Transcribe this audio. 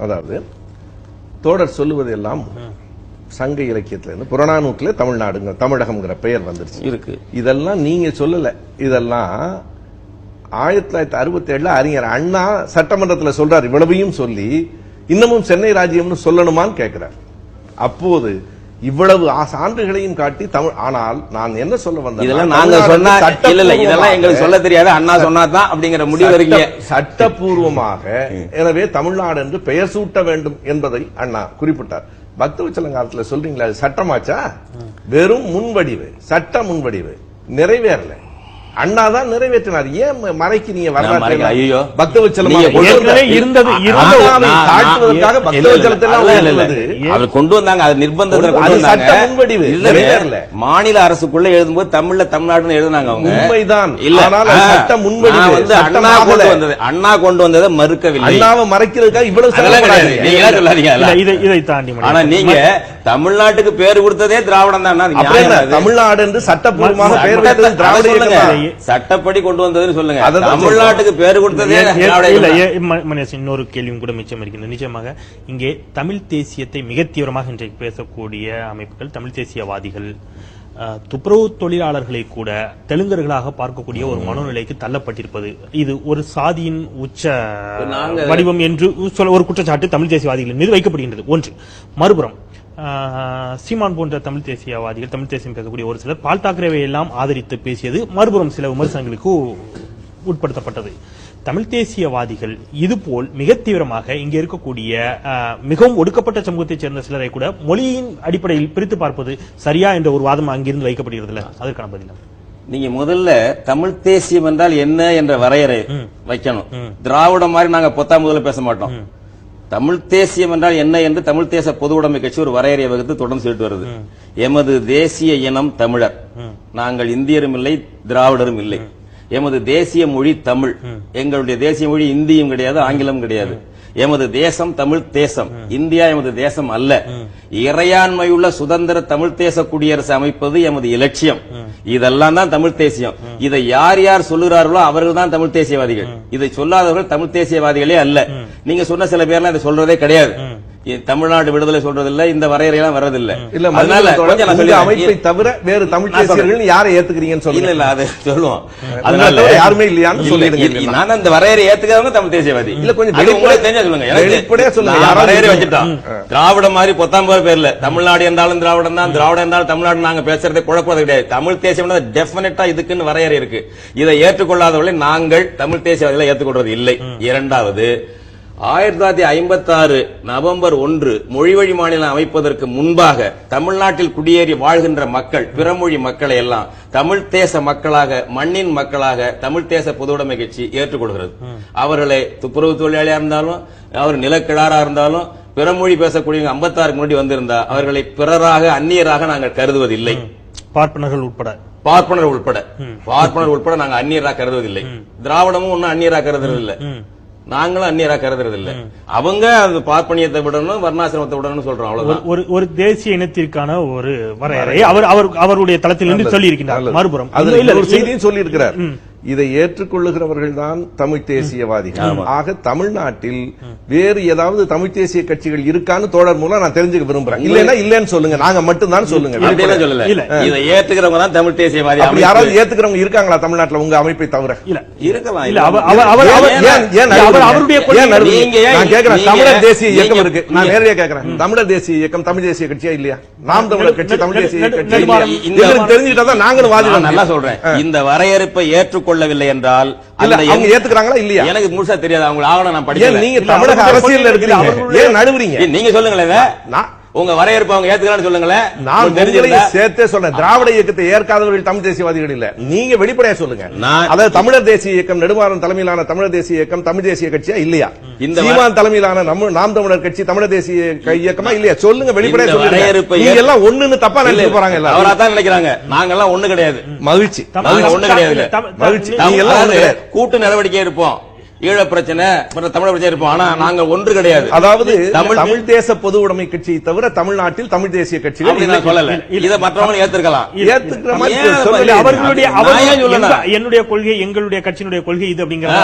அதாவது தோடர் சொல்லுவதெல்லாம் சங்க இலக்கியத்துல புறநானூற்றுல தமிழ்நாடுங்க தமிழகம்ங்கிற பெயர் வந்துருச்சு இருக்கு. இதெல்லாம் நீங்க சொல்லல. இதெல்லாம் 1967 அறிஞர் அண்ணா சட்டமன்றத்தில் சொல்றார். இவ்வளவையும் சொல்லி இன்னமும் சென்னை ராஜ்யம்னு சொல்லணுமான்னு கேட்கிறார். அப்போது இவ்வளவு சான்றுகளையும் காட்டி தமிழ். ஆனால் நான் என்ன சொல்ல வந்தேன், இதெல்லாம் நாங்க சொன்னா இல்ல, இதெல்லாம் எங்களுக்கு சொல்ல தெரியாது, அண்ணா சொன்னாதான் அப்படிங்கிற முடிவு இருக்கீங்க. சட்டப்பூர்வமாக எனவே தமிழ்நாடு என்று பெயர் சூட்ட வேண்டும் என்பதை அண்ணா குறிப்பிட்டார். பக்தவச்சலங்காலத்துல சொல்றீங்களா, அது சட்டமாச்சா? வெறும் முன்வடிவு, சட்ட முன்வடிவு, நிறைவேறல. அண்ணா தான் நிறைவேற்றினார். ஏன் மறைக்கிறீங்க வரலாற்று? ஐயோ, பக்தவச்சலம் கொண்டு வந்தாங்க, அது நிர்பந்தத்தில் முன்வடிவு நிறைவேறல. மாநில அரசுக்குள்ள எழுதும்போது தமிழ்ல தமிழ்நாடுன்னு எழுதினாங்க அவங்க. உண்மைதான். சட்ட முன்வடிவு அண்ணா கொண்டு வந்ததை மறுக்கவில்லை. அண்ணாவை மறைக்கிறதுக்காக இவ்வளவு சொல்லாதீங்க. இதை தாண்டி ஆனா நீங்க தமிழ்நாட்டுக்கு பேர் கொடுத்ததே திராவிடம் தான். தமிழ்நாடு என்று சட்டப்பூர்வமாக பெயர் கொடுத்தது திராவிட இயக்கம். சட்டப்படி கொண்டு வந்ததுன்னு சொல்லுங்க. தமிழ்நாட்டுக்கு பேர் கொடுத்ததே. இன்னொரு கேள்வியும் கூட மிச்சம் இருக்கின்றது. நிச்சயமாக இங்கே தமிழ் தேசியத்தை மிக தீவிரமாக இன்றைக்கு பேசக்கூடிய அமைப்புகள், தமிழ் தேசியவாதிகள், துப்புரவு தொழிலாளர்களை கூட தெலுங்கர்களாக பார்க்கக்கூடிய ஒரு மனோநிலைக்கு தள்ளப்பட்டிருப்பது, இது ஒரு சாதியின் உச்ச வடிவம் என்று ஒரு குற்றச்சாட்டு தமிழ் தேசியவாதிகள் மீது வைக்கப்படுகின்றது. ஒன்று. மறுபுறம் சீமான் போன்ற தமிழ் தேசியவாதிகள், தமிழ் தேசியம் பேசக்கூடிய ஒரு சிலர் பால் தாக்கரேவை எல்லாம் ஆதரித்து பேசியது மறுபுறம் சில விமர்சனங்களுக்கு உட்படுத்தப்பட்டது. தமிழ் தேசியவாதிகள் இதுபோல் மிக தீவிரமாக இங்கே இருக்கக்கூடிய மிகவும் ஒடுக்கப்பட்ட சமூகத்தைச் சேர்ந்த சிலரை கூட மொழியின் அடிப்படையில் பிரித்து பார்ப்பது சரியா என்ற ஒரு வாதம் அங்கிருந்து வைக்கப்படுகிறது. அதற்கான பதில் நீங்க முதல்ல தமிழ் தேசியம் என்றால் என்ன என்ற வரையறை வைக்கணும். திராவிடம் மாதிரி நாங்க பொத்தாம் முதல்ல பேச மாட்டோம். தமிழ் தேசியம் என்றால் என்ன என்று தமிழ் தேச பொதுவுடைமை கட்சி ஒரு வரையறையை வகுத்து தொடர்ந்து சொல்லிட்டு வருது. எமது தேசிய இனம் தமிழர், நாங்கள் இந்தியரும் இல்லை திராவிடரும் இல்லை. எமது தேசிய மொழி தமிழ், எங்களுடைய தேசிய மொழி இந்தியும் கிடையாது ஆங்கிலம் கிடையாது. எமது தேசம் தமிழ் தேசம், இந்தியா எமது தேசம் அல்ல. இறையாண்மையுள்ள சுதந்திர தமிழ் தேச குடியரசு அமைப்பது எமது இலட்சியம். இதெல்லாம் தான் தமிழ் தேசியம். இதை யார் யார் சொல்லுகிறார்களோ அவர்கள் தான் தமிழ் தேசியவாதிகள். இதை சொல்லாதவர்கள் தமிழ் தேசியவாதிகளே அல்ல. நீங்க சொன்ன சில பேர்லாம் இதை சொல்றதே கிடையாது. தமிழ்நாடு விடுதலை சொல்றதில்லை, இந்த வரையறையெல்லாம் வர்றதில்லை. அதனால அமைப்பை தவிர வேறு தமிழ் தேசியர்கள் யாரை ஏத்துக்கிறீங்கன்னு சொல்லி இல்ல அது சொல்லுவோம். அதனால யாருமே இல்லையான்னு சொல்லிடுங்க. நான் அந்த வரையறை ஏத்துக்கிறவங்க தமிழ் தேசியவாதி இல்ல. கொஞ்சம் தெரிஞ்சா சொல்லுங்க. வெளிப்படையா சொல்லுங்க. வரையறை வச்சுட்டோம். திராவிடம் மாதிரி பொத்தாம்பது பேர்ல தமிழ்நாடு என்றாலும் திராவிடம் தான், திராவிடம் என்றாலும் தமிழ்நாடு நாங்க பேசுறதை குழப்பது கிடையாது. தமிழ் தேசியம் டெபினட்டா இதுக்குன்னு வரையறை இருக்கு. இதை ஏற்றுக்கொள்ளாதவர்களை நாங்கள் தமிழ் தேசியவாதிகளை ஏற்றுக்கொள்வது இல்லை. இரண்டாவது, 1956 நவம்பர் 1 மொழிவழி மாநிலம் அமைப்பதற்கு முன்பாக தமிழ்நாட்டில் குடியேறி வாழ்கின்ற மக்கள், பிறமொழி மக்களை எல்லாம் தமிழ் தேச மக்களாக, மண்ணின் மக்களாக தமிழ் தேச பொதுவுடைமை கட்சி ஏற்றுக்கொள்கிறது. அவர்களை துப்புரவு தொழிலாளியா இருந்தாலும், அவர் நிலக்கிழாரா இருந்தாலும், பிறமொழி பேசக்கூடிய 56 முன்னாடி வந்திருந்தா அவர்களை பிறராக, அந்நியராக நாங்கள் கருதுவதில்லை. பார்ப்பனர்கள் உட்பட நாங்கள் அந்நியராக கருதுவதில்லை. திராவிடமும் ஒன்னும் அந்நியராக கருதுறதில்லை, நாங்களும் அந்நியரா கருதுறது இல்ல. அவங்க அந்த பார்ப்பனியத்தை விடணும், வர்ணாசிரமத்தை விடணும் சொல்றோம். அவ்வளவுதான். ஒரு தேசிய இனத்திற்கான ஒரு வரையறை அவருடைய தளத்தில் இருந்து சொல்லி இருக்கின்றார். மறுபுறம் ஒரு செய்தியும் சொல்லி இருக்கிறார். இதை ஏற்றுக்கொள்ளுகிறவர்கள் தான் தமிழ் தேசியவாதிகள். ஆக தமிழ்நாட்டில் வேறு ஏதாவது தமிழ் தேசிய கட்சிகள் இருக்கான்னு தோழர் மூலம் நான் தெரிஞ்சுக்க விரும்புறேன். இல்லன்னா இல்லன்னு சொல்லுங்க, நாங்க மட்டும் தான் சொல்லுங்க. இதை ஏத்துக்கிறவங்க தான் தமிழ் தேசியவாதி. யாராவது ஏத்துக்கிறவங்க இருக்காங்களா தமிழ்நாட்டில் உங்க அமைப்பை தவிர? தமிழர் தேசிய இயக்கம் இருக்கு. நான் நேரடியா கேட்கிறேன், தமிழர் தேசிய இயக்கம் தமிழ் தேசிய கட்சியா இல்லையா? நாம் தமிழர் கட்சி தமிழ் தேசிய கட்சி தெரிஞ்சுக்கிட்டா நாங்களும் வாதிடுவோம். நல்லா சொல்றேன். இந்த வரையறுப்பை ஏற்றுக்கொள்ளவில்லை என்றால் அவங்க ஏத்துக்கிறாங்களா இல்லையா எனக்கு முழுசா தெரியாது. அவங்க ஆவணம் நான் படிக்கல. நீங்க தமிழக அரசியல் இருக்கிறீங்க, ஏன் நடுவுறீங்க? நீங்க சொல்லுங்களேன், உங்க வரையறுப்பு அவங்க ஏத்துக்கிறான்னு சொல்லுங்களேன். நான் சேர்த்தே சொன்னேன், திராவிட இயக்கத்தை ஏற்காதவர்கள் தமிழ் தேசியவாதிகள் இல்ல. நீங்க வெளிப்படையா சொல்லுங்க. அதாவது தமிழர் தேசிய இயக்கம், நெடுமாறன் தலைமையிலான தமிழர் தேசிய இயக்கம் தமிழ் தேசிய கட்சியா இல்லையா? சீமான் தலைமையிலான நாம் தமிழர் கட்சி தமிழர் தேசிய இயக்கமா இல்லையா? சொல்லுங்க, வெளிப்படையா சொல்லுங்க. நீங்க எல்லாம் ஒண்ணுன்னு தப்பா நினைச்சு போறாங்க. எல்லாம் அவரா தான் நினைக்கிறாங்க. நாங்க எல்லாம் ஒண்ணு கிடையாது. மகிழ்ச்சி, ஒண்ணு கிடையாது. மகிழ்ச்சி. நீங்க எல்லாம் கூட்டு நடவடிக்கை இருப்போம், ஈழ பிரச்சனை, தமிழ் பிரச்சனை இருப்போம். ஆனா நாங்க ஒன்று கிடையாது. அதாவது தமிழ் தேச பொது உடைமை கட்சியை தவிர தமிழ்நாட்டில் தமிழ் தேசிய கட்சிகள் சொல்லல. இதை மற்றவங்க ஏத்துக்கலாம். என்னுடைய கொள்கை, எங்களுடைய கட்சியினுடைய கொள்கை இது அப்படிங்கிற